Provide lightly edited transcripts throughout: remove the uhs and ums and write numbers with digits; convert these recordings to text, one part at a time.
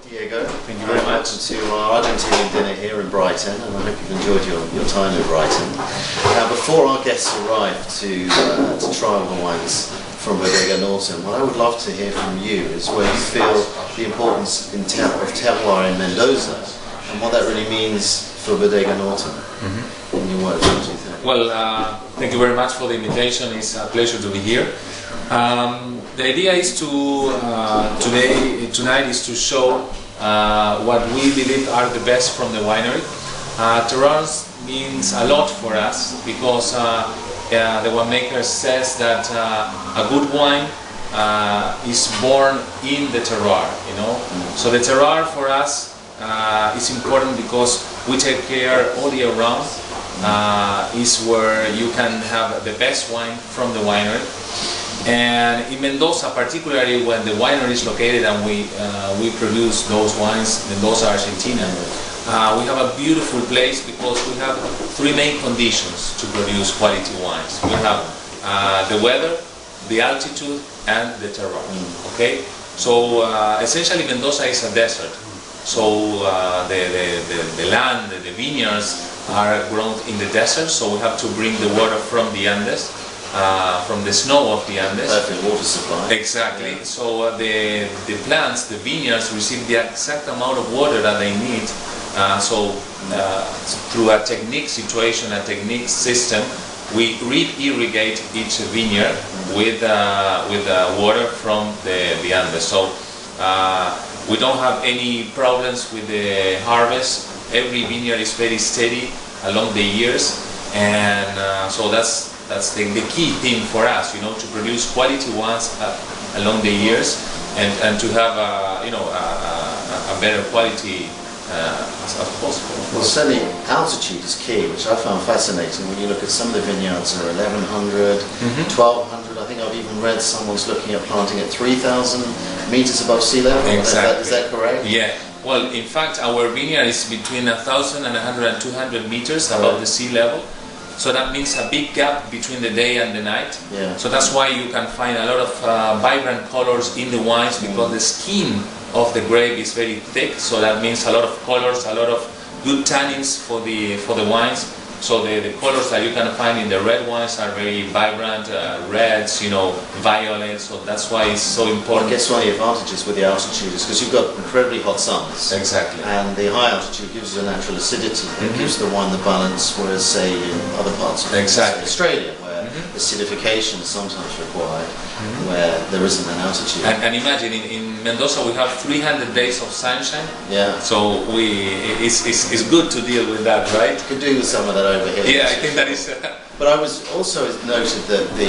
Diego, thank you very much. Welcome to our Argentinian dinner here in Brighton, and I hope you've enjoyed your time in Brighton. Now, before our guests arrive to try all the wines from Bodega Norton, what I would love to hear from you is where you feel the importance of terroir in Mendoza, and what that really means for Bodega Norton. In your words, what do you think? Well, thank you very much for the invitation. It's a pleasure to be here. The idea is to tonight is to show what we believe are the best from the winery. Terroirs means a lot for us because the winemaker says that a good wine is born in the terroir. You know, so the terroir for us is important because we take care all year round. Is where you can have the best wine from the winery. And in Mendoza, particularly when the winery is located and we produce those wines, Mendoza, Argentina, we have a beautiful place because we have three main conditions to produce quality wines. We have the weather, the altitude, and the terroir. Okay, so essentially Mendoza is a desert. So the land, the vineyards are grown in the desert. So we have to bring the water from the Andes. From the snow of the Andes. Perfect water supply. Exactly. Yeah. So the plants, the vineyards, receive the exact amount of water that they need. So through a technique situation, a technique system, we re-irrigate each vineyard with water from the Andes. So we don't have any problems with the harvest. Every vineyard is very steady along the years, and so that's the key thing for us, you know, to produce quality wines along the years and to have a better quality as possible. Well, certainly altitude is key, which I found fascinating. When you look at some of the vineyards are 1,100, 1,200. I think I've even read someone's looking at planting at 3,000 meters above sea level. Exactly. Is that correct? Yeah. Well, in fact, our vineyard is between 1,000 and 200 meters above the sea level. So that means a big gap between the day and the night. Yeah. So that's why you can find a lot of vibrant colors in the wines because the skin of the grape is very thick. So that means a lot of colors, a lot of good tannins for the wines. So the colors that you can find in the red wines are very vibrant, reds, you know, violets. So that's why it's so important. I guess one of the advantages with the altitude is because you've got incredibly hot suns. Exactly. And the high altitude gives you a natural acidity. It gives the wine the balance, whereas say in other parts of Australia, where acidification is sometimes required, where there isn't an altitude. And imagine in Mendoza we have 300 days of sunshine. Yeah. So it's good to deal with that, right? Could do with some of that over here. Yeah, I think that is. But I was also noted that the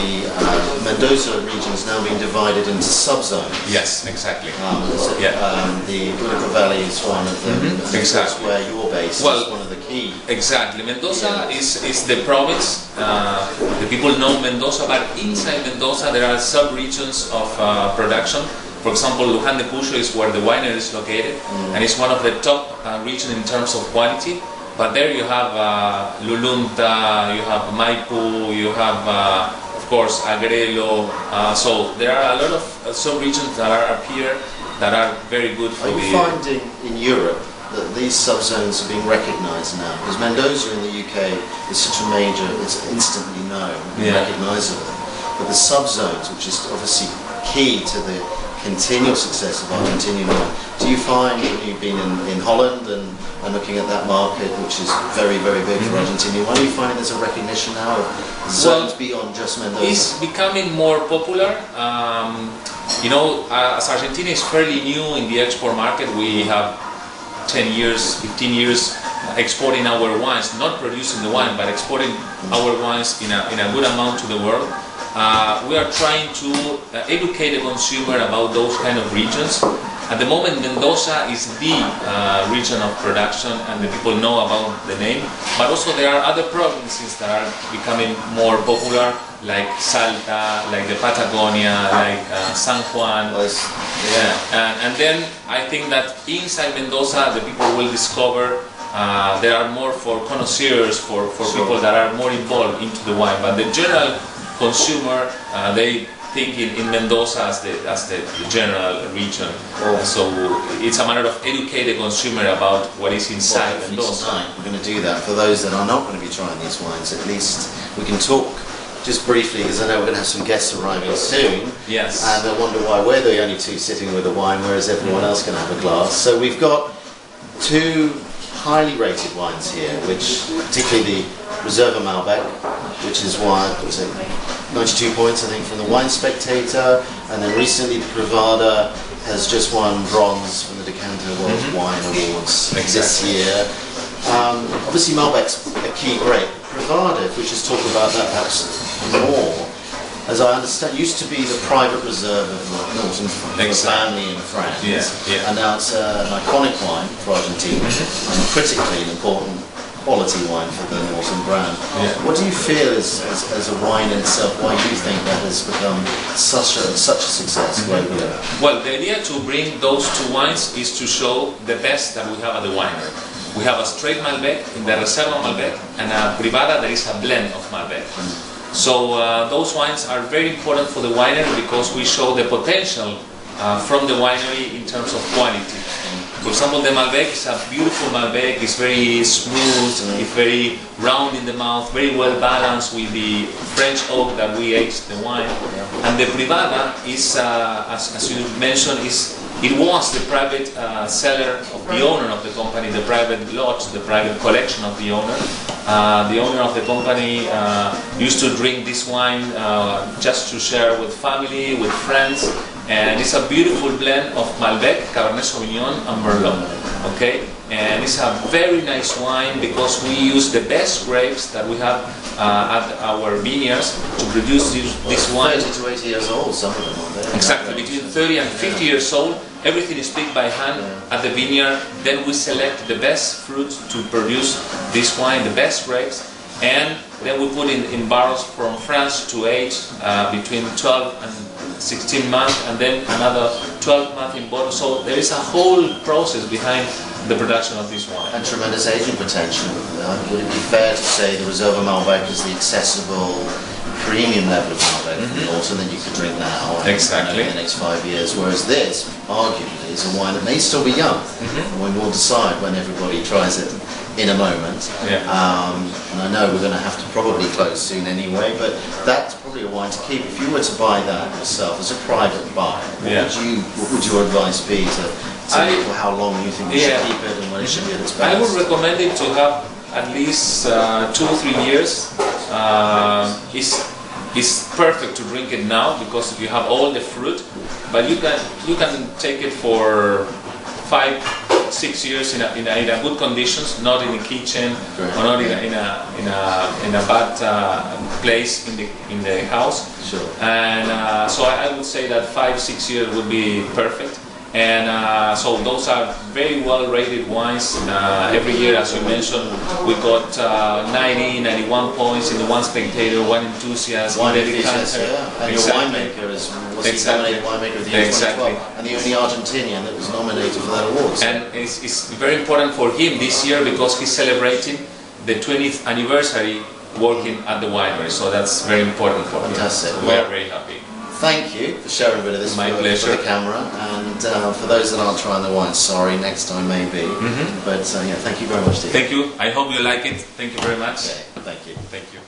Mendoza region is now being divided into subzones. Yes, exactly. The Bodega Valley is one of them. Exactly. Where you're based is one of the key. Exactly. Mendoza is the province. The people know Mendoza, but inside Mendoza there are sub-regions of production. For example, Luján de Cuyo is where the winery is located, and it's one of the top regions in terms of quality. But there you have Lulunta, you have Maipu, you have, of course, Agrelo. So there are a lot of sub-regions that are up here that are very good for you finding in Europe that these subzones are being recognised now? Because Mendoza in the UK is such a major, it's instantly known and recognisable. But the subzones, which is obviously key to the continual success of Argentinian wine, do you find when you've been in Holland and looking at that market, which is very, very big for Argentinian wine, are you finding there's a recognition now of zones beyond just Mendoza? It's becoming more popular. You know, as Argentina is fairly new in the export market, we have 10 years, 15 years exporting our wines, not producing the wine, but exporting our wines in a good amount to the world. We are trying to educate the consumer about those kind of regions. At the moment, Mendoza is the region of production, and the people know about the name. But also there are other provinces that are becoming more popular, like Salta, like the Patagonia, like San Juan. And then I think that inside Mendoza, the people will discover there are more for connoisseurs, for people that are more involved into the wine. But the general consumer, they think in Mendoza as the general region. So it's a matter of educate the consumer about what is inside Mendoza. Tonight we're going to do that. For those that are not going to be trying these wines, at least we can talk just briefly, because I know we're going to have some guests arriving soon. Yes. And I wonder why we're the only two sitting with a wine, whereas everyone else can have a glass. So we've got two highly rated wines here, which particularly the Reserva Malbec, which is wine, what was it, 92 points I think from the Wine Spectator, and then recently the Privada has just won bronze from the Decanter World Wine Awards this year. Obviously Malbec's a key grape. Privada, if we just talk about that perhaps more, as I understand, used to be the private reserve of Norton family in France, and now it's an iconic wine for Argentina, and critically an important quality wine for the Norton brand. What do you feel as a wine in itself, why do you think that has become such a success globally? Well, the idea to bring those two wines is to show the best that we have at the winery. We have a straight Malbec in the Reserva Malbec and a Privada that is a blend of Malbec. So those wines are very important for the winery because we show the potential from the winery in terms of quality. For example, the Malbec is a beautiful Malbec, it's very smooth, it's very round in the mouth, very well balanced with the French oak that we aged the wine. And the Privada is, as you mentioned, it was the private cellar of the owner of the company, the private lodge, the private collection of the owner. The owner of the company used to drink this wine just to share with family, with friends, and it's a beautiful blend of Malbec, Cabernet Sauvignon, and Merlot. Okay, and it's a very nice wine because we use the best grapes that we have at our vineyards to produce this wine. 30 to 80 years old, some of them are there. Exactly, between 30 and 50 years old. Everything is picked by hand at the vineyard. Then we select the best fruit to produce this wine, the best grapes, and then we put in barrels from France to age between 12 and 16 months, and then another 12 months in bottle. So there is a whole process behind the production of this wine. And tremendous aging potential. Would it be fair to say the Reserva Malbec is the accessible premium level of Malbec from Norton that you could drink now and Exactly. in the next 5 years, whereas this, arguably, is a wine that may still be young, and we will decide when everybody tries it in a moment. And I know we're going to have to probably close soon anyway, but that's probably a wine to keep. If you were to buy that yourself as a private buy, what would your advice be to for how long you think you should keep it and when it should be at its best? I would recommend it to have at least 2 or 3 years. It's perfect to drink it now because you have all the fruit, but you can take it for 5, 6 years in a good conditions, not in a kitchen or not in a bad place in the house. Sure. And so I would say that 5, 6 years would be perfect. And so those are very well rated wines. Every year, as you mentioned, we got 90, 91 points in the Wine Spectator, Wine Enthusiast, Wine in the Enthusiast, Decanter. and your winemaker was the nominated winemaker of the year 2012, and the only Argentinian that was nominated for that award. So. And it's very important for him this year because he's celebrating the 20th anniversary working at the winery. So that's very important for him. Fantastic. We are very happy. Thank you for sharing a bit of this My for pleasure. the camera, and for those that aren't trying the wine, sorry, next time maybe. But yeah, thank you very much, Diego. Thank you. I hope you like it. Thank you very much. Okay, thank you. Thank you.